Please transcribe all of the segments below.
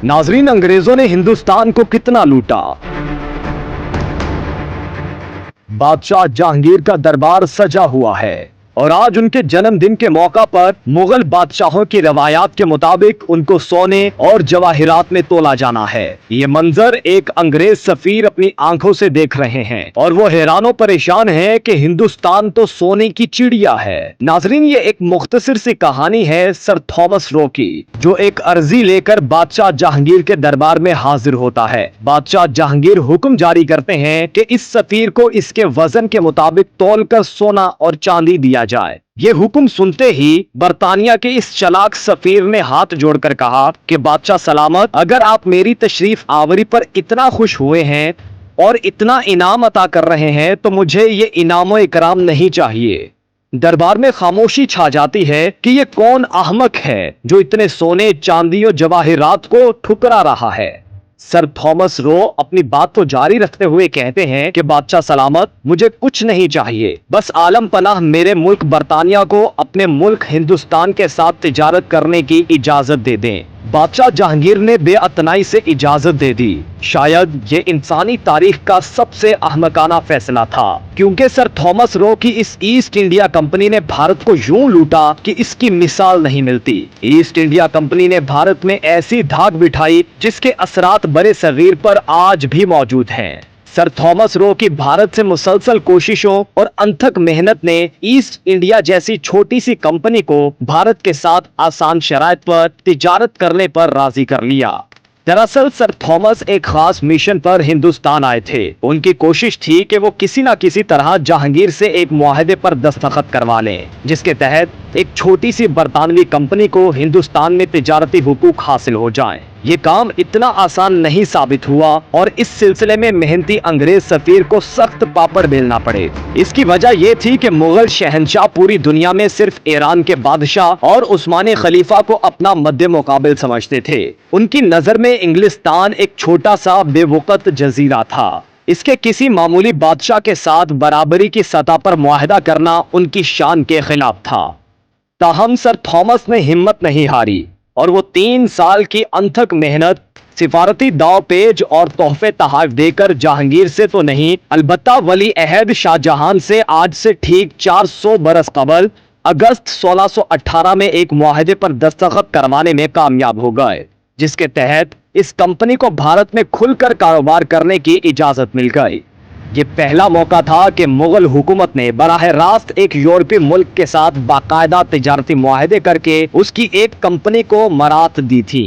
नाजरीन, अंग्रेजों ने हिंदुस्तान को कितना लूटा। बादशाह जहांगीर का दरबार सजा हुआ है और आज उनके जन्मदिन के मौका पर मुगल बादशाहों की रवायात के मुताबिक उनको सोने और जवाहिरात में तोला जाना है। ये मंजर एक अंग्रेज सफीर अपनी आंखों से देख रहे हैं और वो हैरानो परेशान है कि हिंदुस्तान तो सोने की चिड़िया है। नाजरीन, ये एक मुख्तसर सी कहानी है सर थॉमस रो की, जो एक अर्जी लेकर बादशाह जहांगीर के दरबार में हाजिर होता है। बादशाह जहांगीर हुक्म जारी करते हैं कि इस सफीर को इसके वजन के मुताबिक तौलकर सोना और चांदी दिया जाए। ये हुक्म सुनते ही बरतानिया के इस चालाक सफीर ने हाथ जोड़कर कहा कि बादशाह सलामत, अगर आप मेरी तशरीफ आवरी पर इतना खुश हुए हैं और इतना इनाम अता कर रहे हैं तो मुझे ये इनाम और इकराम नहीं चाहिए। दरबार में खामोशी छा जाती है कि ये कौन अहमक है जो इतने सोने चांदी और जवाहिरात को ठुकरा रहा है। सर थॉमस रो अपनी बात को जारी रखते हुए कहते हैं कि बादशाह सलामत, मुझे कुछ नहीं चाहिए, बस आलम पनाह मेरे मुल्क बरतानिया को अपने मुल्क हिंदुस्तान के साथ तिजारत करने की इजाजत दे दें। बादशाह जहांगीर ने बेअतनाई से इजाजत दे दी। शायद ये इंसानी तारीख का सबसे अहमकाना फैसला था, क्योंकि सर थॉमस रो की इस ईस्ट इंडिया कंपनी ने भारत को यूं लूटा कि इसकी मिसाल नहीं मिलती। ईस्ट इंडिया कंपनी ने भारत में ऐसी धाक बिठाई जिसके असरात बड़े सगीर पर आज भी मौजूद हैं। सर थॉमस रो की भारत से मुसलसल कोशिशों और अनथक मेहनत ने ईस्ट इंडिया जैसी छोटी सी कंपनी को भारत के साथ आसान शराइत पर तिजारत करने पर राजी कर लिया। दरअसल सर थॉमस एक खास मिशन पर हिंदुस्तान आए थे। उनकी कोशिश थी कि वो किसी न किसी तरह जहांगीर से एक मुआहदे पर दस्तखत करवा लें, जिसके तहत एक छोटी सी बरतानवी कंपनी को हिंदुस्तान में तिजारती हुकूक हासिल हो जाएं। ये काम इतना आसान नहीं साबित हुआ और इस सिलसिले में मेहनती अंग्रेज सफीर को सख्त पापड़ बेलना पड़े। इसकी वजह ये थी कि मुगल शहंशाह पूरी दुनिया में सिर्फ ईरान के बादशाह और उस्मानी खलीफा को अपना मद्दे मुकाबिल समझते थे। उनकी नजर में इंग्लिस्तान एक छोटा सा बेवकत जजीरा था। इसके किसी मामूली बादशाह के साथ बराबरी की सतह पर मुआहदा करना उनकी शान के खिलाफ था। ताहम सर थॉमस ने हिम्मत नहीं हारी और वो 3 साल की अनथक मेहनत, सिफारती दाव पेज और तोहफे तोहफ देकर जहांगीर से तो नहीं, अलबत्ता वली अहद शाहजहां से आज से ठीक 400 बरस कबल अगस्त 1618 में एक मुआहदे पर दस्तखत करवाने में कामयाब हो गए, जिसके तहत इस कंपनी को भारत में खुलकर कारोबार करने की इजाजत मिल गई। ये पहला मौका था कि मुगल हुकूमत ने बराह रास्त एक यूरोपीय मुल्क के साथ बाकायदा तिजारती मुआहदे करके उसकी एक कंपनी को मरात दी थी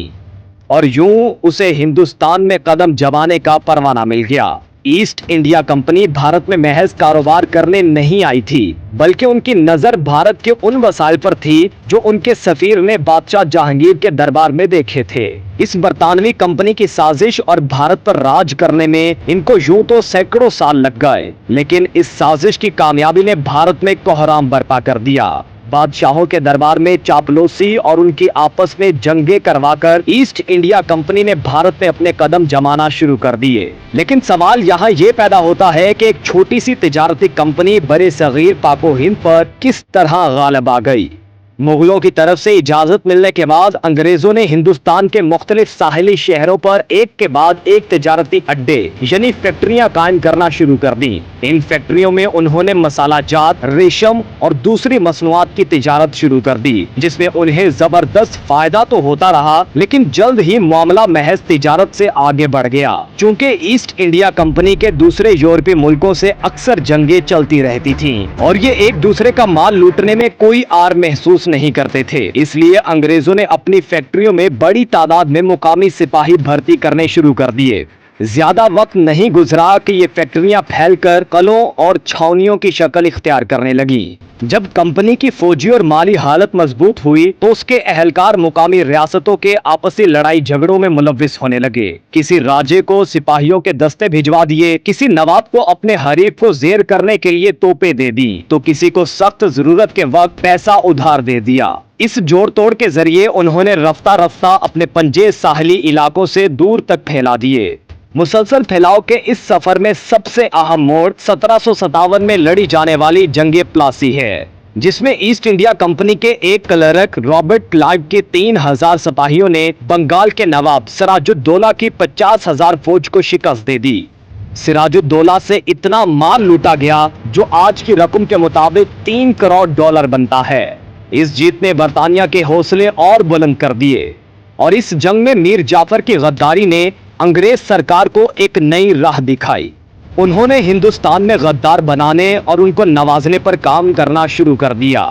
और यूं उसे हिंदुस्तान में कदम जमाने का परवाना मिल गया। ईस्ट इंडिया कंपनी भारत में महज कारोबार करने नहीं आई थी, बल्कि उनकी नजर भारत के उन वसाइल पर थी जो उनके सफीर ने बादशाह जहांगीर के दरबार में देखे थे। इस बरतानवी कंपनी की साजिश और भारत पर राज करने में इनको यूं तो सैकड़ों साल लग गए, लेकिन इस साजिश की कामयाबी ने भारत में कोहराम बर्पा कर दिया। बादशाहों के दरबार में चापलूसी और उनकी आपस में जंगे करवाकर ईस्ट इंडिया कंपनी ने भारत में अपने कदम जमाना शुरू कर दिए। लेकिन सवाल यहाँ ये पैदा होता है कि एक छोटी सी तिजारती कंपनी बड़े सगीर पाको हिंद पर किस तरह गालिब आ गई। मुगलों की तरफ से इजाजत मिलने के बाद अंग्रेजों ने हिंदुस्तान के मुख्तलिफ साहिली शहरों पर एक के बाद एक तिजारती अड्डे यानी फैक्ट्रियां कायम करना शुरू कर दी। इन फैक्ट्रियों में उन्होंने मसाला जात, रेशम और दूसरी मसनूआत की तिजारत शुरू कर दी, जिसमें उन्हें जबरदस्त फायदा तो होता रहा, लेकिन जल्द ही मामला महज तिजारत से आगे बढ़ गया। चूँकि ईस्ट इंडिया कंपनी के दूसरे यूरोपीय मुल्कों से अक्सर जंगे चलती रहती थी और ये एक दूसरे का माल लूटने में कोई आर महसूस नहीं करते थे, इसलिए अंग्रेजों ने अपनी फैक्ट्रियों में बड़ी तादाद में मुकामी सिपाही भर्ती करने शुरू कर दिए। ज्यादा वक्त नहीं गुजरा कि ये फैक्ट्रियां फैलकर कलों और छावनियों की शक्ल इख्तियार करने लगी। जब कंपनी की फौजी और माली हालत मजबूत हुई तो उसके अहलकार मुकामी रियासतों के आपसी लड़ाई झगड़ों में मुलव्विस होने लगे। किसी राजे को सिपाहियों के दस्ते भिजवा दिए, किसी नवाब को अपने हरीफ को जेर करने के लिए तोपे दे दी, तो किसी को सख्त जरूरत के वक्त पैसा उधार दे दिया। इस जोड़ तोड़ के जरिए उन्होंने रफ्ता रफ्ता अपने पंजे साहली इलाकों से दूर तक फैला दिए। मुसलसल फैलाव के इस सफर में सबसे अहम मोड़ 1757 में लड़ी जाने वाली जंगे प्लासी है। जिसमें ईस्ट इंडिया कंपनी के एक क्लर्क रॉबर्ट क्लाइव के 3000 सिपाहियों ने बंगाल के नवाब सिराजुद्दौला की 50,000 फौज को शिकस्त दे दी। सिराजुद्दौला से इतना माल लूटा गया जो आज की रकम के मुताबिक 3 करोड़ डॉलर बनता है। इस जीत ने बरतानिया के हौसले और बुलंद कर दिए और इस जंग में मीर जाफर की गद्दारी ने अंग्रेज सरकार को एक नई राह दिखाई। उन्होंने हिंदुस्तान में गद्दार बनाने और उनको नवाजने पर काम करना शुरू कर दिया।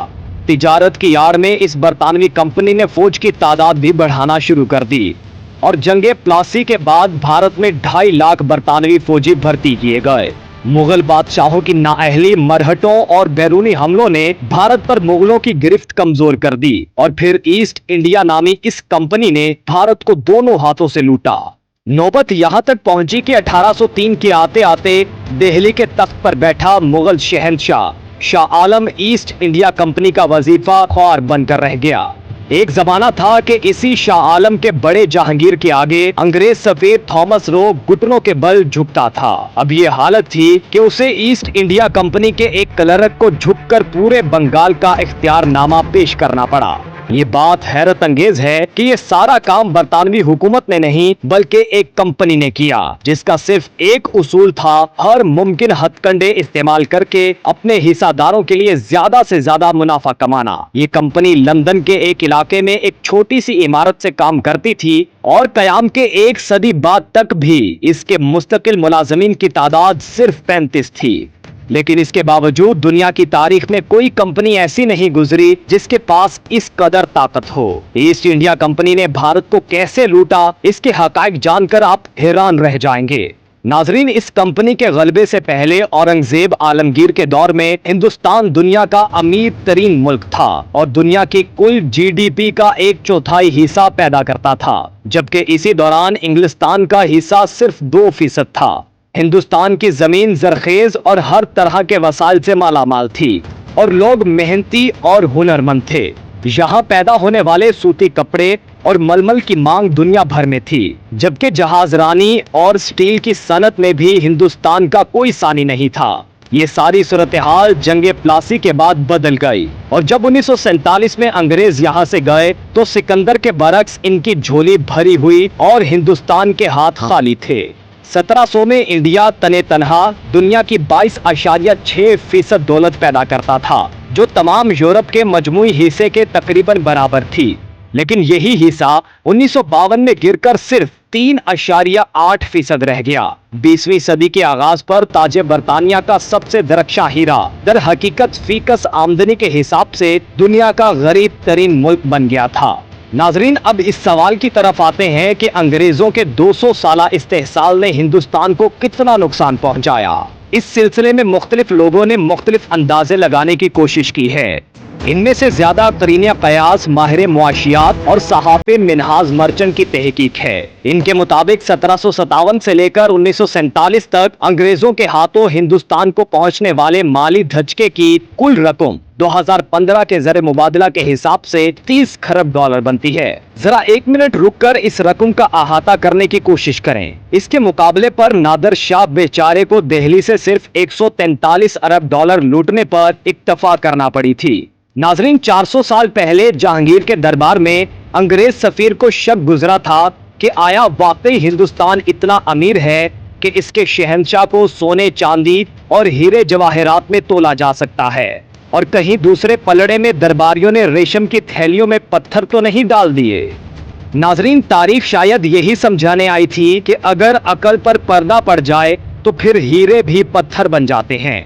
तिजारत की आड़ में इस बरतानवी कंपनी ने फौज की तादाद भी बढ़ाना शुरू कर दी और जंगे प्लासी के बाद भारत में 2.5 लाख बरतानवी फौजी भर्ती किए गए। मुगल बादशाहों की नाअहली, मरहटों और बैरूनी हमलों ने भारत पर मुगलों की गिरफ्त कमजोर कर दी और फिर ईस्ट इंडिया नामी इस कंपनी ने भारत को दोनों हाथों से लूटा। नौबत यहां तक पहुंची कि 1803 के आते आते दिल्ली के तख्त पर बैठा मुगल शहंशाह Shah Alam east India company का वजीफा ख्वार बनकर रह गया। एक जमाना था कि इसी शाह आलम के बड़े जहांगीर के आगे अंग्रेज सफेद थॉमस रो घुटनों के बल झुकता था। अब ये हालत थी कि उसे ईस्ट इंडिया कंपनी के एक क्लर्क को झुककर पूरे बंगाल का इख्तियारनामा पेश करना पड़ा। ये बात हैरत अंगेज है कि ये सारा काम बरतानवी हुकूमत ने नहीं बल्कि एक कंपनी ने किया, जिसका सिर्फ एक उसूल था, हर मुमकिन हथकंडे इस्तेमाल करके अपने हिस्सेदारों के लिए ज्यादा से ज्यादा मुनाफा कमाना। ये कंपनी लंदन के एक इलाके में एक छोटी सी इमारत से काम करती थी और कयाम के 1 सदी बाद तक भी इसके मुस्तकिल मुलाजमीन की तादाद सिर्फ 35 थी। लेकिन इसके बावजूद दुनिया की तारीख में कोई कंपनी ऐसी नहीं गुजरी जिसके पास इस कदर ताकत हो। ईस्ट इंडिया कंपनी ने भारत को कैसे लूटा, इसके हकाइक जानकर आप हैरान रह जाएंगे। नाजरीन, इस कंपनी के गलबे से पहले औरंगजेब आलमगीर के दौर में हिंदुस्तान दुनिया का अमीर तरीन मुल्क था और दुनिया की कुल GDP का 1/4 हिस्सा पैदा करता था, जबकि इसी दौरान इंग्लिस्तान का हिस्सा सिर्फ 2% था। हिंदुस्तान की जमीन जरखेज और हर तरह के वसाइल से मालामाल थी और लोग मेहनती और हुनरमंद थे। यहाँ पैदा होने वाले सूती कपड़े और मलमल की मांग दुनिया भर में थी, जबकि जहाजरानी और स्टील की सनत में भी हिंदुस्तान का कोई सानी नहीं था। ये सारी सूरत हाल जंगे प्लासी के बाद बदल गई और जब 1947 में अंग्रेज यहाँ से गए तो सिकंदर के बरक्स इनकी झोली भरी हुई और हिंदुस्तान के हाथ खाली थे। 1700 में इंडिया तने तनहा दुनिया की 22.6% दौलत पैदा करता था, जो तमाम यूरोप के मजमूई हिस्से के तकरीबन बराबर थी। लेकिन यही हिस्सा 1952 में गिरकर सिर्फ 3.8% रह गया। 20वीं सदी के आगाज पर ताजे बरतानिया का सबसे दरख्शां हीरा दर हकीकत फीकस आमदनी के हिसाब से दुनिया का गरीब तरीन मुल्क बन गया था। नाजरीन, अब इस सवाल की तरफ आते हैं कि अंग्रेजों के 200 साला इस्तेहसाल ने हिंदुस्तान को कितना नुकसान पहुंचाया। इस सिलसिले में मुख्तलिफ लोगों ने मुख्तलिफ अंदाजे लगाने की कोशिश की है। इनमें से ज्यादा तरीन कयास माहिर मुआशियात और सहाफ़े मिनहाज मर्चेंट की तहकीक है। इनके मुताबिक 1757 से लेकर 1947 तक अंग्रेजों के हाथों हिंदुस्तान को पहुंचने वाले माली धचके की कुल रकम 2015 के ज़र मुबादला के हिसाब से 30 खरब डॉलर बनती है। जरा 1 मिनट रुककर इस रकम का अहाता करने की कोशिश करें। इसके मुकाबले पर नादर शाह बेचारे को दिल्ली से सिर्फ 143 अरब डॉलर लूटने पर इक्तफा करना पड़ी थी। नाजरीन, 400 साल पहले जहांगीर के दरबार में अंग्रेज सफीर को शक गुजरा था कि आया वाकई हिंदुस्तान इतना अमीर है कि इसके शहंशाह को सोने, चांदी और हीरे जवाहरात में तोला जा सकता है, और कहीं दूसरे पलड़े में दरबारियों ने रेशम की थैलियों में पत्थर तो नहीं डाल दिए। नाजरीन, तारीख शायद यही समझाने आई थी कि अगर अकल पर पर्दा पड़ जाए तो फिर हीरे भी पत्थर बन जाते हैं।